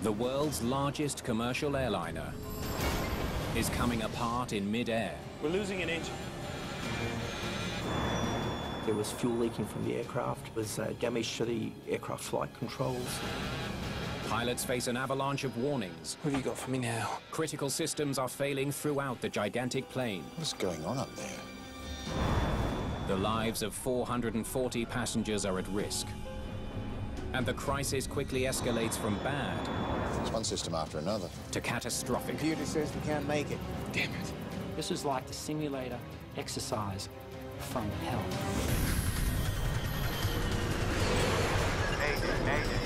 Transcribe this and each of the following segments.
The world's largest commercial airliner is coming apart in mid-air. We're losing an engine. There was fuel leaking from the aircraft. There was damage to the aircraft flight controls. Pilots face an avalanche of warnings. What have you got for me now? Critical systems are failing throughout the gigantic plane. What's going on up there? The lives of 440 passengers are at risk. And the crisis quickly escalates from bad It's one system after another. to catastrophic. Computer says we can't make it. Damn it. This is like the simulator exercise from hell. Mayday.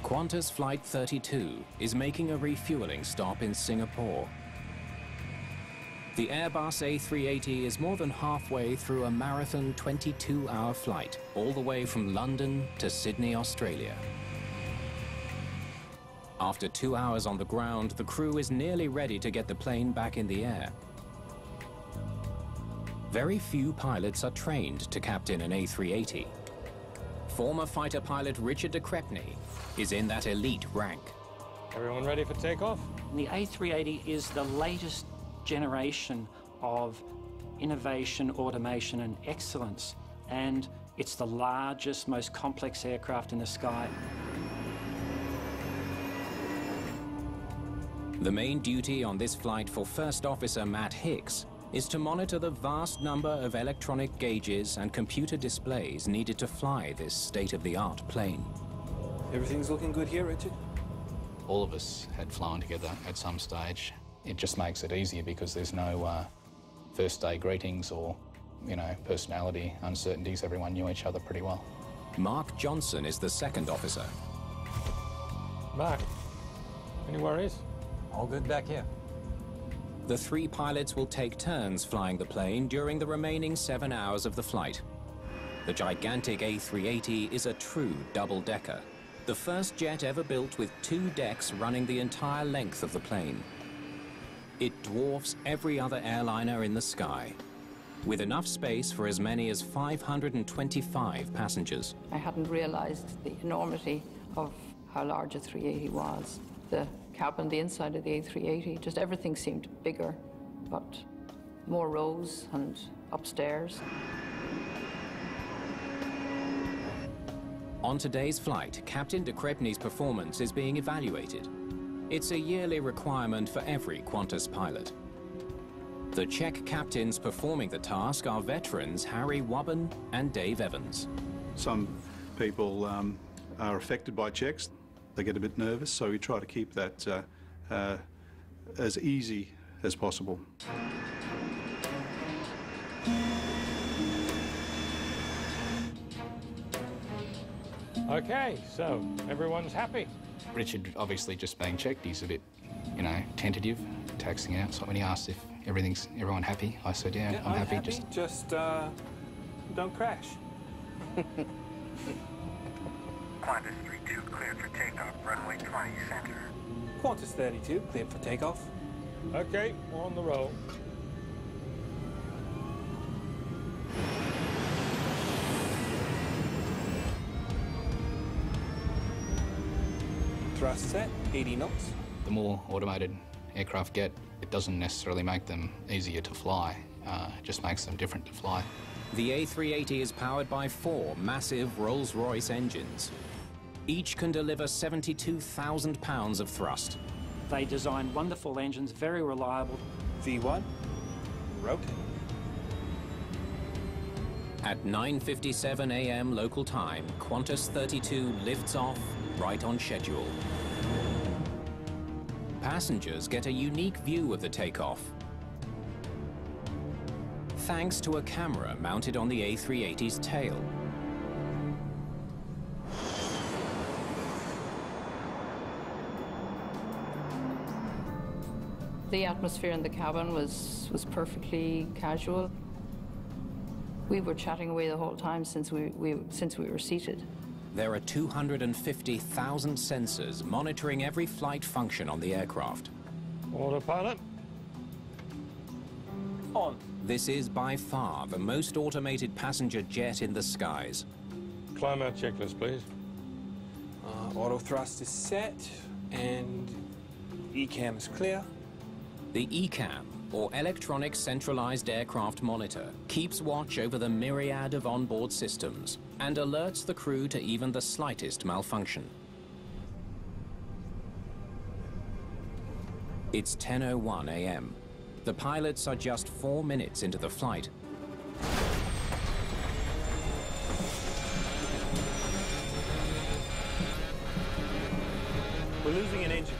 Qantas Flight 32 is making a refueling stop in Singapore. The Airbus A380 is more than halfway through a marathon 22-hour flight, all the way from London to Sydney, Australia. After 2 hours on the ground, the crew is nearly ready to get the plane back in the air. Very few pilots are trained to captain an A380. Former fighter pilot Richard de Crepney is in that elite rank. Everyone ready for takeoff? The A380 is the latest generation of innovation, automation, and excellence. And it's the largest, most complex aircraft in the sky. The main duty on this flight for First Officer Matt Hicks is to monitor the vast number of electronic gauges and computer displays needed to fly this state-of-the-art plane. Everything's looking good here, Richard. All of us had flown together at some stage. It just makes it easier because there's no first day greetings or, personality uncertainties. Everyone knew each other pretty well. Mark Johnson is the second officer. Mark, any worries? All good back here. The three pilots will take turns flying the plane during the remaining 7 hours of the flight. The gigantic A380 is a true double-decker, the first jet ever built with 2 decks running the entire length of the plane. It dwarfs every other airliner in the sky, with enough space for as many as 525 passengers. I hadn't realized the enormity of how large a 380 was. The cabin, the inside of the A380, just everything seemed bigger, but more rows and upstairs. On today's flight, Captain de Crepney's performance is being evaluated. It's a yearly requirement for every Qantas pilot. The Czech captains performing the task are veterans Harry Wubben and Dave Evans. Some people are affected by checks. They get a bit nervous, so we try to keep that as easy as possible. Okay, so everyone's happy. Richard, obviously just being checked, he's a bit, tentative, taxing out. So when he asked if everyone happy, I said, yeah, I'm happy. Just don't crash. Qantas 32 cleared for takeoff, runway 20 center. Qantas 32 cleared for takeoff. Okay, we're on the roll. Thrust set, 80 knots. The more automated aircraft get, it doesn't necessarily make them easier to fly. It just makes them different to fly. The A380 is powered by 4 massive Rolls-Royce engines. Each can deliver 72,000 pounds of thrust. They designed wonderful engines, very reliable. V1, rotate. At 9:57 a.m. local time, Qantas 32 lifts off right on schedule. Passengers get a unique view of the takeoff, thanks to a camera mounted on the A380's tail. The atmosphere in the cabin was perfectly casual. We were chatting away the whole time since we were seated. There are 250,000 sensors monitoring every flight function on the aircraft. Autopilot. On. This is by far the most automated passenger jet in the skies. Climb out checklist, please. Auto thrust is set, and ECAM is clear. The ECAM, or Electronic Centralized Aircraft Monitor, keeps watch over the myriad of onboard systems and alerts the crew to even the slightest malfunction. It's 10:01 a.m. The pilots are just 4 minutes into the flight. We're losing an engine.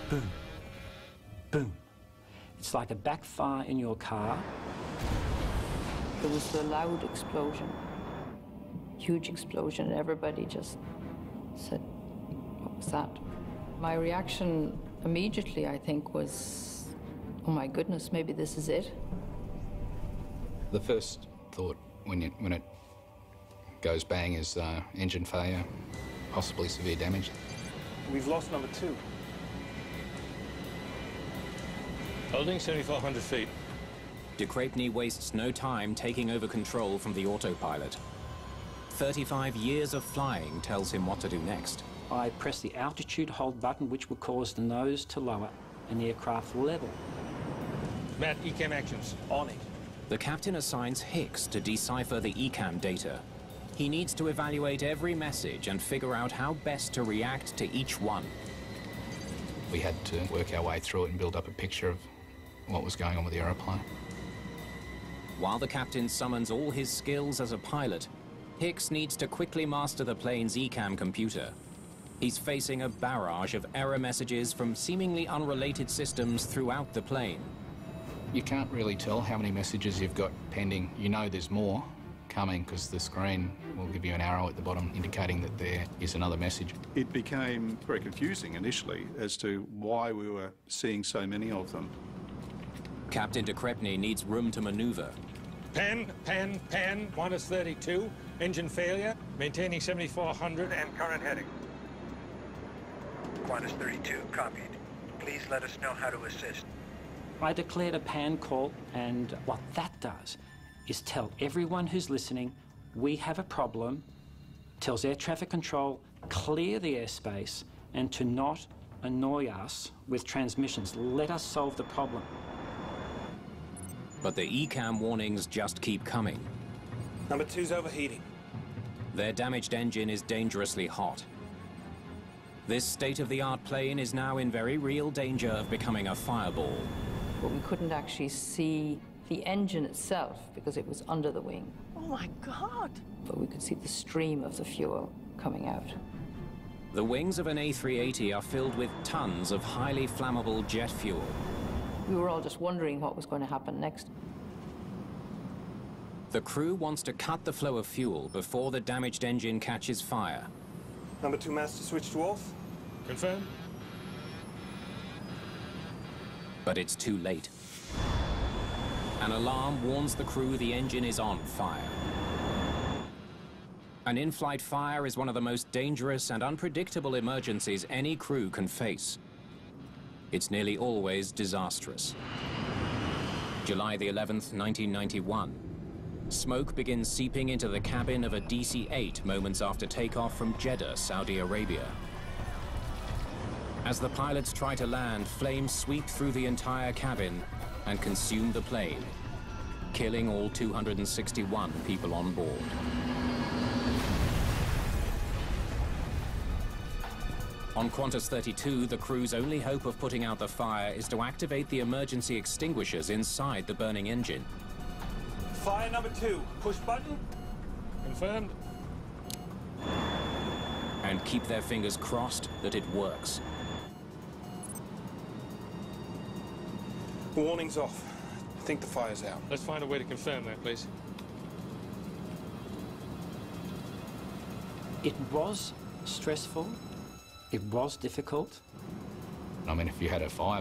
Boom. Boom. It's like a backfire in your car. There was a loud explosion, huge explosion, and everybody just said, "What was that?" My reaction immediately, I think, was, "Oh my goodness, maybe this is it." The first thought when it goes bang is engine failure, possibly severe damage. We've lost number 2. Holding 7,400 feet. De Crepigny wastes no time taking over control from the autopilot. 35 years of flying tells him what to do next. I press the altitude hold button, which will cause the nose to lower and the aircraft level. Matt, ECAM actions. On it. The captain assigns Hicks to decipher the ECAM data. He needs to evaluate every message and figure out how best to react to each one. We had to work our way through it and build up a picture of what was going on with the aeroplane. While the captain summons all his skills as a pilot, Hicks needs to quickly master the plane's ECAM computer. He's facing a barrage of error messages from seemingly unrelated systems throughout the plane. You can't really tell how many messages you've got pending. You know there's more coming because the screen will give you an arrow at the bottom indicating that there is another message. It became very confusing initially as to why we were seeing so many of them. Captain de Crepigny needs room to maneuver. Pan, Qantas 32, engine failure, maintaining 7,400 and current heading. Qantas 32, copied. Please let us know how to assist. I declared a pan call, and what that does is tell everyone who's listening, we have a problem, tells air traffic control, clear the airspace, and to not annoy us with transmissions. Let us solve the problem. But the ECAM warnings just keep coming. Number 2's overheating. Their damaged engine is dangerously hot. This state-of-the-art plane is now in very real danger of becoming a fireball. But we couldn't actually see the engine itself because it was under the wing. Oh my God! But we could see the stream of the fuel coming out. The wings of an A380 are filled with tons of highly flammable jet fuel. We were all just wondering what was going to happen next. The crew wants to cut the flow of fuel before the damaged engine catches fire. Number 2 master switch to off. Confirmed. But it's too late. An alarm warns the crew the engine is on fire. An in-flight fire is one of the most dangerous and unpredictable emergencies any crew can face. It's nearly always disastrous. July the 11th, 1991. Smoke begins seeping into the cabin of a DC-8 moments after takeoff from Jeddah, Saudi Arabia. As the pilots try to land, flames sweep through the entire cabin and consume the plane, killing all 261 people on board. On Qantas 32, the crew's only hope of putting out the fire is to activate the emergency extinguishers inside the burning engine. Fire number 2. Push button. Confirmed. And keep their fingers crossed that it works. Warning's off. I think the fire's out. Let's find a way to confirm that, please. It was stressful. It was difficult. I mean, if you had a fire